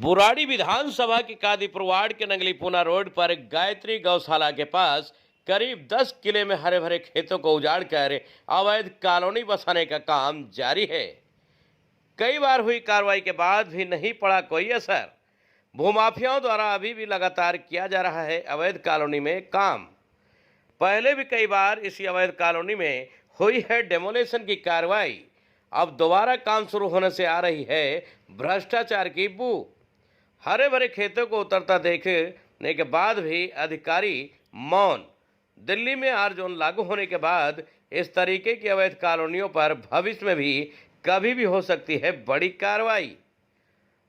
बुराड़ी विधानसभा की कादीपुर वार्ड के नंगलीपुना रोड पर गायत्री गौशाला के पास करीब 10 किले में हरे भरे खेतों को उजाड़कर अवैध कॉलोनी बसाने का काम जारी है। कई बार हुई कार्रवाई के बाद भी नहीं पड़ा कोई असर। भूमाफियाओं द्वारा अभी भी लगातार किया जा रहा है अवैध कॉलोनी में काम। पहले भी कई बार इसी अवैध कॉलोनी में हुई है डेमोलेशन की कार्रवाई। अब दोबारा काम शुरू होने से आ रही है भ्रष्टाचार की बू। हरे भरे खेतों को उतरता देखने के बाद भी अधिकारी मौन। दिल्ली में आर जोन लागू होने के बाद इस तरीके की अवैध कॉलोनियों पर भविष्य में भी कभी भी हो सकती है बड़ी कार्रवाई।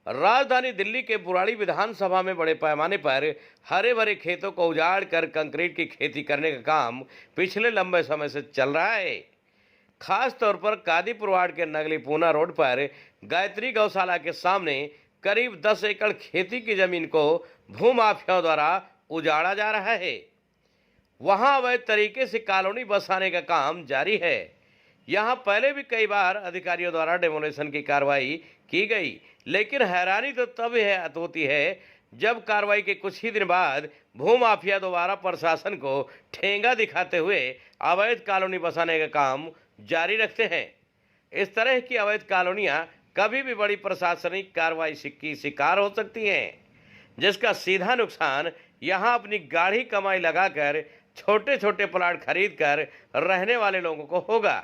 राजधानी दिल्ली के बुराड़ी विधानसभा में बड़े पैमाने पर हरे भरे खेतों को उजाड़ कर कंक्रीट की खेती करने का काम पिछले लंबे समय से चल रहा है। खास तौर पर कादीपुर वार्ड के नगलीपुना रोड पर गायत्री गौशाला के सामने करीब 10 एकड़ खेती की जमीन को भूमाफियाओं द्वारा उजाड़ा जा रहा है। वहां अवैध तरीके से कॉलोनी बसाने का काम जारी है। यहां पहले भी कई बार अधिकारियों द्वारा डेमोलेशन की कार्रवाई की गई, लेकिन हैरानी तो तब होती है जब कार्रवाई के कुछ ही दिन बाद भूमाफिया दोबारा प्रशासन को ठेंगा दिखाते हुए अवैध कॉलोनी बसाने का काम जारी रखते हैं। इस तरह की अवैध कॉलोनियां कभी भी बड़ी प्रशासनिक कार्रवाई की शिकार हो सकती हैं, जिसका सीधा नुकसान यहां अपनी गाढ़ी कमाई लगाकर छोटे छोटे प्लाट खरीदकर रहने वाले लोगों को होगा।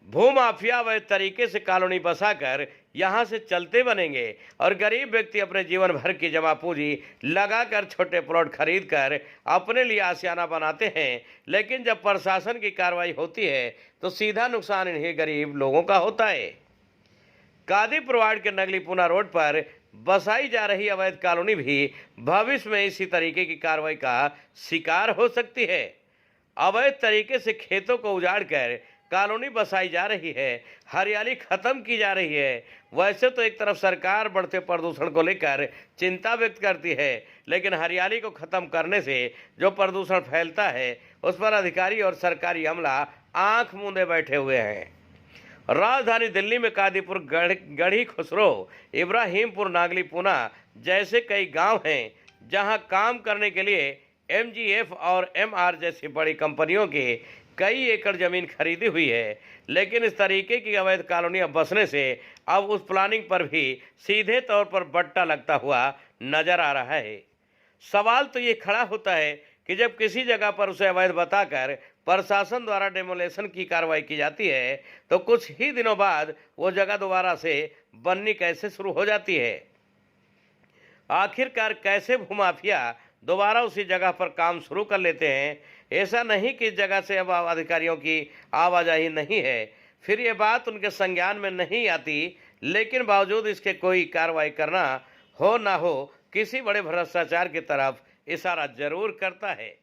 भूमाफिया अवैध तरीके से कॉलोनी बसाकर यहां से चलते बनेंगे और गरीब व्यक्ति अपने जीवन भर की जमा पूंजी लगाकर छोटे प्लॉट खरीदकर अपने लिए आशियाना बनाते हैं, लेकिन जब प्रशासन की कार्रवाई होती है तो सीधा नुकसान इन्हीं गरीब लोगों का होता है। कादीपुर वार्ड के नगलीपुना रोड पर बसाई जा रही अवैध कॉलोनी भी भविष्य में इसी तरीके की कार्रवाई का शिकार हो सकती है। अवैध तरीके से खेतों को उजाड़कर कॉलोनी बसाई जा रही है, हरियाली खत्म की जा रही है। वैसे तो एक तरफ सरकार बढ़ते प्रदूषण को लेकर चिंता व्यक्त करती है, लेकिन हरियाली को खत्म करने से जो प्रदूषण फैलता है उस पर अधिकारी और सरकारी अमला आंख मूंदे बैठे हुए हैं। राजधानी दिल्ली में कादीपुर, गढ़ी खुसरो, इब्राहिमपुर, नागलीपुना जैसे कई गांव हैं जहां काम करने के लिए एमजीएफ और एमआर जैसी बड़ी कंपनियों के कई एकड़ जमीन खरीदी हुई है, लेकिन इस तरीके की अवैध कॉलोनियां बसने से अब उस प्लानिंग पर भी सीधे तौर पर बट्टा लगता हुआ नजर आ रहा है। सवाल तो ये खड़ा होता है कि जब किसी जगह पर उसे अवैध बताकर प्रशासन द्वारा डेमोलेशन की कार्रवाई की जाती है तो कुछ ही दिनों बाद वो जगह दोबारा से बननी कैसे शुरू हो जाती है। आखिरकार कैसे भूमाफिया दोबारा उसी जगह पर काम शुरू कर लेते हैं। ऐसा नहीं कि इस जगह से अब अधिकारियों की आवाजाही नहीं है, फिर ये बात उनके संज्ञान में नहीं आती, लेकिन बावजूद इसके कोई कार्रवाई करना हो ना हो किसी बड़े भ्रष्टाचार की तरफ इशारा जरूर करता है।